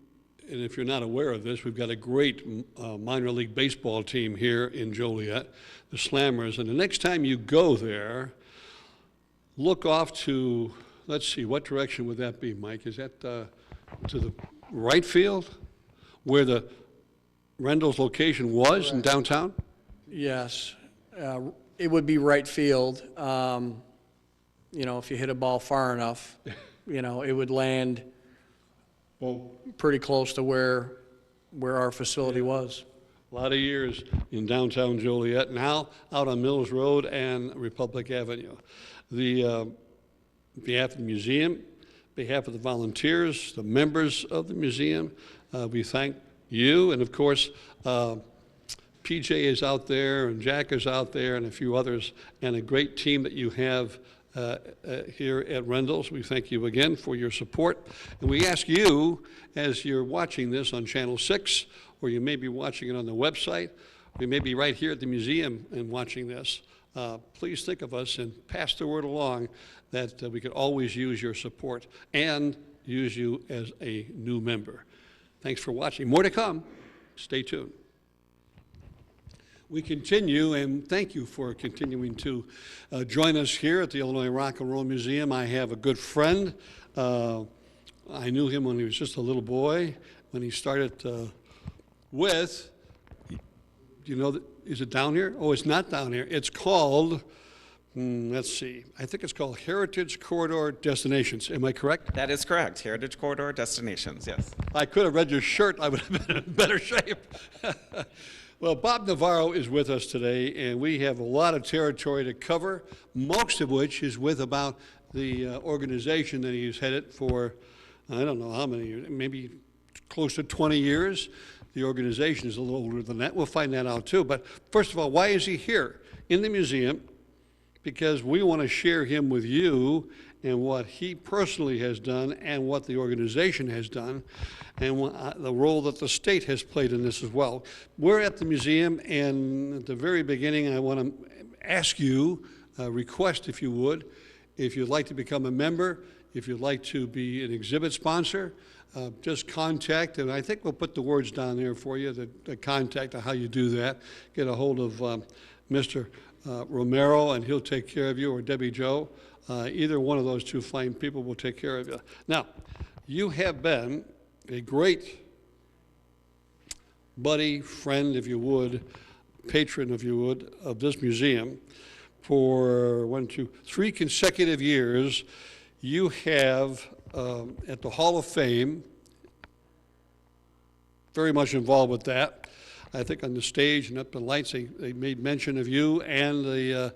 and if you're not aware of this, we've got a great minor league baseball team here in Joliet, the Slammers. And the next time you go there, look off to, let's see, what direction would that be, Mike? Is that to the right field, where the Rendell's location was in downtown? Yes, it would be right field. You know, if you hit a ball far enough, you know, it would land pretty close to where our facility was. A lot of years in downtown Joliet, now out on Mills Road and Republic Avenue. Behalf of the museum, behalf of the volunteers, the members of the museum, we thank you, and of course, PJ is out there, and Jack is out there, and a few others, and a great team that you have here at Rendell's. We thank you again for your support. And we ask you, as you're watching this on Channel 6, or you may be watching it on the website, or you may be right here at the museum and watching this, please think of us and pass the word along that we could always use your support and use you as a new member. Thanks for watching. More to come. Stay tuned. We continue, and thank you for continuing to join us here at the Illinois Rock and Roll Museum. I have a good friend. I knew him when he was just a little boy, when he started with, you know, is it down here? Oh, it's not down here. It's called, let's see, I think it's called Heritage Corridor Destinations. Am I correct? That is correct. Heritage Corridor Destinations, yes. I could have read your shirt. I would have been in better shape. Well, Bob Navarro is with us today, and we have a lot of territory to cover, most of which is with about the organization that he's headed for, I don't know how many years, maybe close to 20 years. The organization is a little older than that. We'll find that out too. But first of all, why is he here in the museum? Because we want to share him with you and what he personally has done and what the organization has done and the role that the state has played in this as well. We're at the museum, and at the very beginning, I want to ask you, request if you would, if you'd like to become a member, if you'd like to be an exhibit sponsor, just contact, and I think we'll put the words down there for you, the contact of how you do that. Get a hold of Mr. Romero, and he'll take care of you, or Debbie Jo. Either one of those two fine people will take care of you. Now, you have been a great buddy, friend, if you would, patron, if you would, of this museum for 3 consecutive years. You have, at the Hall of Fame, very much involved with that. I think on the stage and up the lights, they made mention of you and the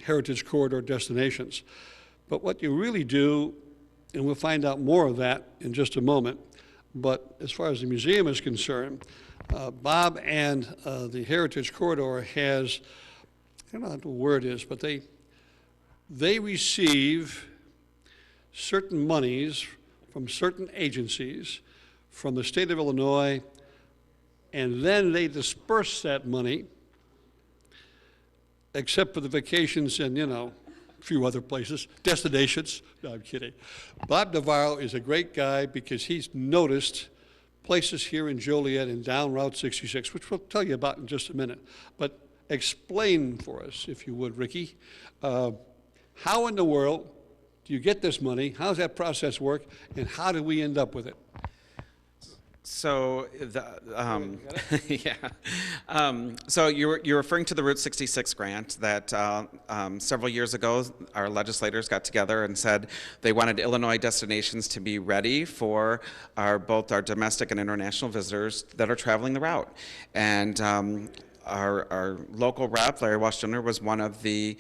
Heritage Corridor Destinations. But what you really do, and we'll find out more of that in just a moment, but as far as the museum is concerned, Bob and the Heritage Corridor has, I don't know what the word is, but they receive certain monies from certain agencies from the state of Illinois, and then they disperse that money, except for the vacations and, you know, a few other places, destinations. No, I'm kidding. Bob Navarro is a great guy because he's noticed places here in Joliet and down Route 66, which we'll tell you about in just a minute. But explain for us, if you would, Ricky, how in the world do you get this money? How does that process work? And how do we end up with it? So, yeah. So you're referring to the Route 66 grant that several years ago our legislators got together and said they wanted Illinois destinations to be ready for both our domestic and international visitors that are traveling the route. And our local rep, Larry Walsh Jr., was one of the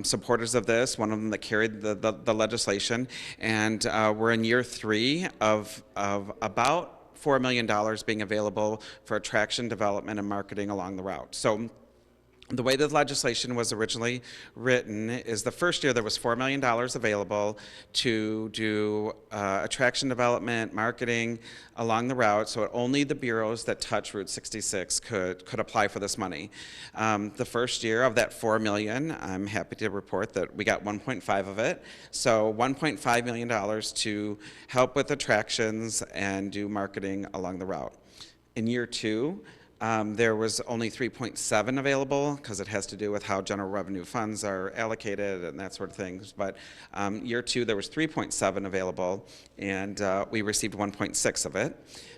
supporters of this, one of them that carried the legislation. And we're in year 3 of about $4 million being available for attraction, development, and marketing along the route. So the way the legislation was originally written is the first year there was $4 million available to do attraction development, marketing along the route, so only the bureaus that touch Route 66 could apply for this money. The first year of that $4 million, I'm happy to report that we got 1.5 of it, so $1.5 million to help with attractions and do marketing along the route. In year 2, there was only 3.7 available because it has to do with how general revenue funds are allocated and that sort of things. But year 2, there was 3.7 available, and we received 1.6 of it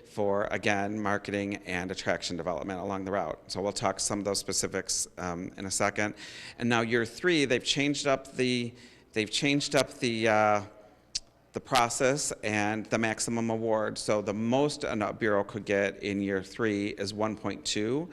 for, again, marketing and attraction development along the route. So we'll talk some of those specifics in a second. And now year 3, they've changed up the process and the maximum award. So the most a bureau could get in year 3 is 1.2.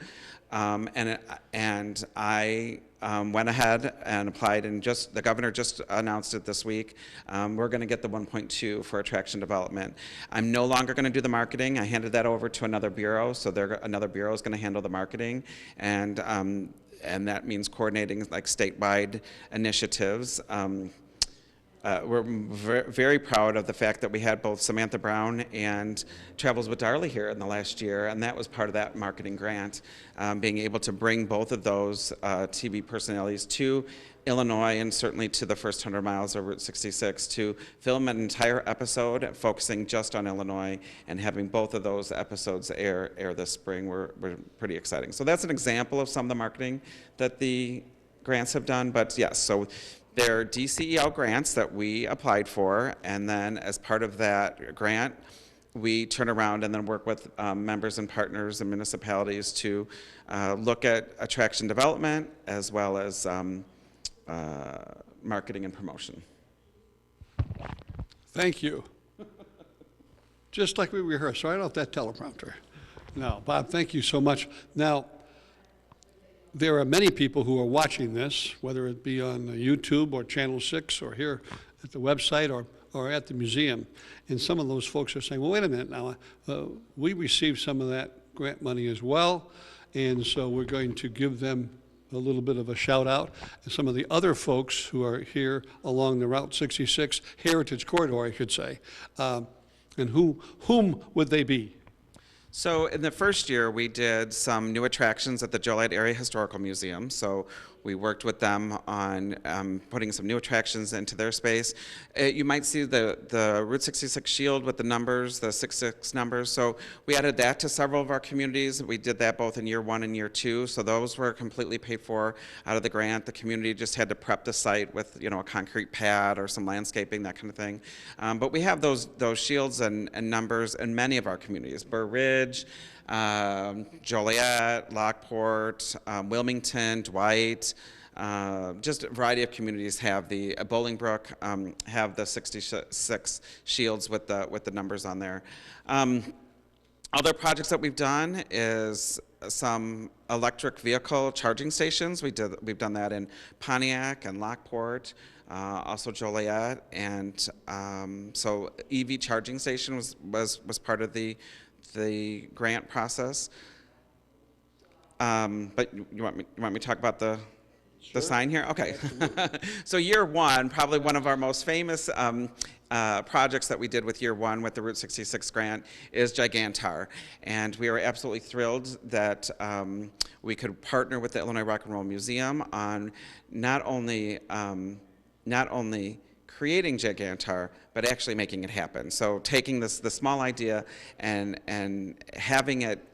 And I went ahead and applied, and the governor just announced it this week. We're going to get the 1.2 for attraction development. I'm no longer going to do the marketing. I handed that over to another bureau, so another bureau is going to handle the marketing, and that means coordinating like statewide initiatives. We're very proud of the fact that we had both Samantha Brown and Travels with Darley here in the last year, and that was part of that marketing grant, being able to bring both of those TV personalities to Illinois and certainly to the first 100 miles of Route 66 to film an entire episode focusing just on Illinois, and having both of those episodes air this spring were pretty exciting. So that's an example of some of the marketing that the grants have done, but yes, so they're DCEL grants that we applied for, and then as part of that grant, we turn around and then work with members and partners and municipalities to look at attraction development as well as marketing and promotion. Thank you. Just like we rehearsed, right off that teleprompter. No, Bob, thank you so much. Now, there are many people who are watching this, whether it be on YouTube or Channel 6 or here at the website or at the museum, and some of those folks are saying, well, wait a minute now, we received some of that grant money as well, and so we're going to give them a little bit of a shout out. And some of the other folks who are here along the Route 66 Heritage Corridor, I should say, and whom would they be? So in the first year, we did some new attractions at the Joliet Area Historical Museum. So we worked with them on putting some new attractions into their space. You might see the Route 66 shield with the numbers, the 66 numbers. So we added that to several of our communities. We did that both in year 1 and year 2. So those were completely paid for out of the grant. The community just had to prep the site with, a concrete pad or some landscaping, that kind of thing. But we have those shields and numbers in many of our communities. Burr Ridge, Joliet, Lockport, Wilmington, Dwight, just a variety of communities have the Bolingbrook have the 66 shields with the numbers on there. Other projects that we've done is some electric vehicle charging stations. We've done that in Pontiac and Lockport, also Joliet, and so EV charging station was part of the grant process. But you want me to talk about the sign here? Okay. So year 1, probably one of our most famous projects that we did with year 1 with the Route 66 grant is Gigantar. And we are absolutely thrilled that we could partner with the Illinois Rock and Roll Museum on not only creating Gigantar, but actually making it happen. So taking the small idea and having it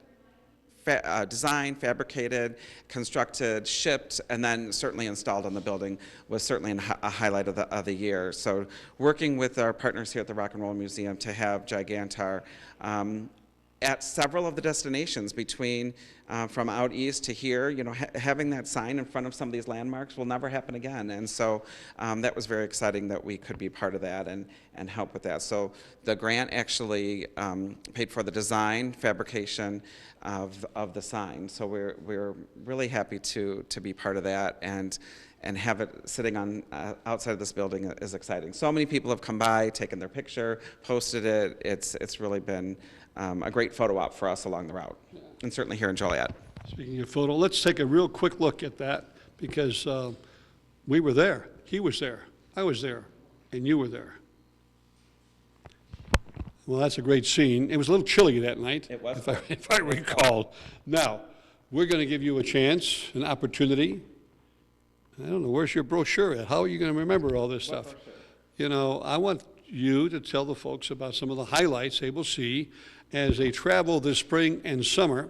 designed, fabricated, constructed, shipped, and then certainly installed on the building was certainly a highlight of the year. So working with our partners here at the Rock and Roll Museum to have Gigantar at several of the destinations between from out east to here, you know, having that sign in front of some of these landmarks will never happen again. And so that was very exciting that we could be part of that and help with that. So the grant actually paid for the design, fabrication of the sign. So we're really happy to be part of that, and have it sitting on outside of this building is exciting. So many people have come by, taken their picture, posted it. It's really been a great photo op for us along the route, and certainly here in Joliet. Speaking of photo, let's take a real quick look at that, because we were there. He was there. I was there. And you were there. Well, that's a great scene. It was a little chilly that night, It was. if I recall. Now, we're going to give you a chance, an opportunity. I don't know, where's your brochure at? How are you going to remember all this stuff? You know, I want you to tell the folks about some of the highlights they will see as they travel this spring and summer,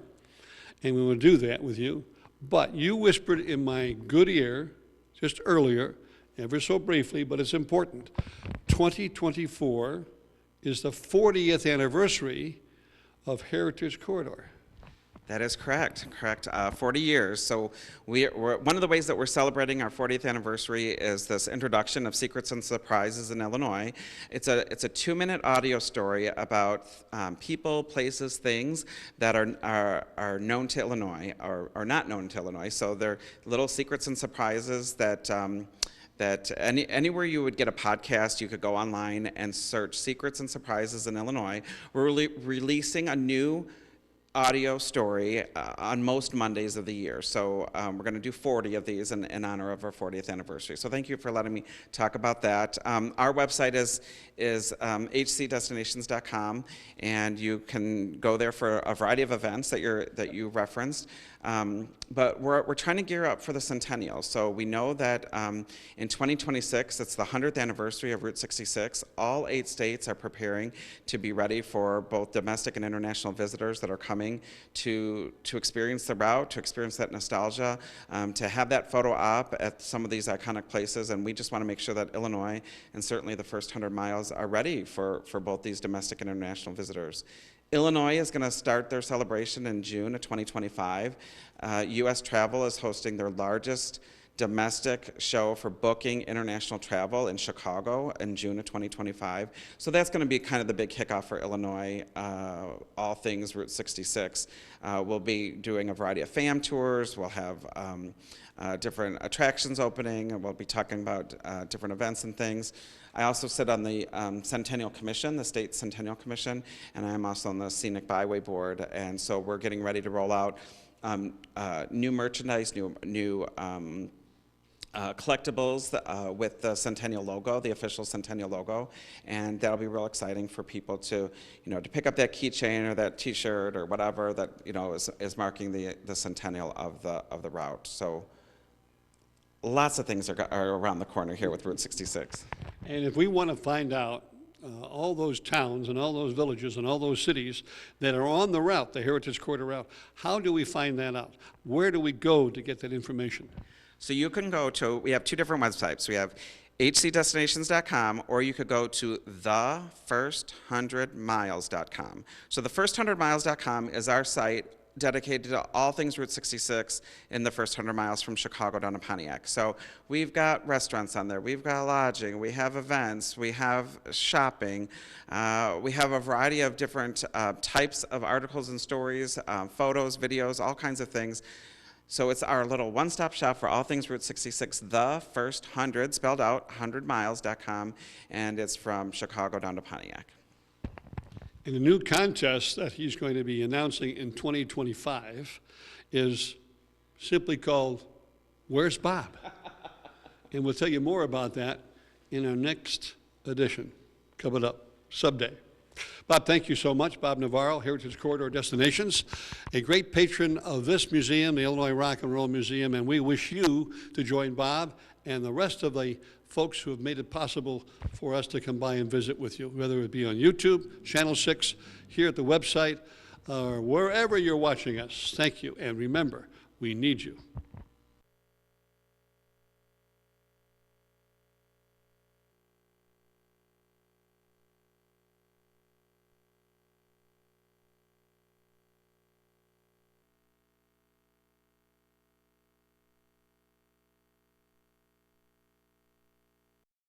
and we will do that with you. But you whispered in my good ear just earlier, ever so briefly, but it's important. 2024 is the 40th anniversary of Heritage Corridor. That is correct, 40 years. So we're one of the ways that we're celebrating our 40th anniversary is this introduction of Secrets and Surprises in Illinois. It's a 2-minute audio story about people, places, things that are known to Illinois or not known to Illinois. So they're little secrets and surprises that anywhere you would get a podcast, you could go online and search Secrets and Surprises in Illinois. We're releasing a new audio story on most Mondays of the year. So we're going to do 40 of these in honor of our 40th anniversary. So thank you for letting me talk about that. Our website is hcdestinations.com, and you can go there for a variety of events that you referenced. But we're trying to gear up for the centennial. So we know that in 2026, it's the 100th anniversary of Route 66. All 8 states are preparing to be ready for both domestic and international visitors that are coming to experience the route, to experience that nostalgia, to have that photo op at some of these iconic places. And we just want to make sure that Illinois, and certainly the first 100 miles, are ready for both these domestic and international visitors. Illinois is going to start their celebration in June of 2025. U.S. Travel is hosting their largest domestic show for booking international travel in Chicago in June of 2025. So that's going to be kind of the big kickoff for Illinois, all things Route 66. We'll be doing a variety of FAM tours. We'll have different attractions opening, and we'll be talking about different events and things. I also sit on the Centennial Commission, the State Centennial Commission, and I'm also on the Scenic Byway Board. And so we're getting ready to roll out new merchandise, new collectibles with the Centennial logo, the official Centennial logo, and that'll be real exciting for people to, to pick up that keychain or that T-shirt or whatever that is marking the centennial of the route. So lots of things are around the corner here with Route 66. And if we want to find out all those towns and all those villages and all those cities that are on the route, the Heritage Corridor route, how do we find that out? Where do we go to get that information? So you can go to, we have 2 different websites. We have hcdestinations.com, or you could go to thefirst100miles.com. So thefirst100miles.com is our site dedicated to all things Route 66 in the first 100 miles from Chicago down to Pontiac. So we've got restaurants on there, we've got lodging, we have events, we have shopping, we have a variety of different types of articles and stories, photos, videos, all kinds of things. So it's our little one-stop shop for all things Route 66, the first 100, spelled out, 100miles.com, and it's from Chicago down to Pontiac. And the new contest that he's going to be announcing in 2025 is simply called Where's Bob? And we'll tell you more about that in our next edition, coming up, Subday. Bob, thank you so much. Bob Navarro, Heritage Corridor Destinations, a great patron of this museum, the Illinois Rock and Roll Museum, and we wish you to join Bob and the rest of the folks who have made it possible for us to come by and visit with you, whether it be on YouTube, Channel 6, here at the website. or wherever you're watching us. Thank you. And remember, we need you.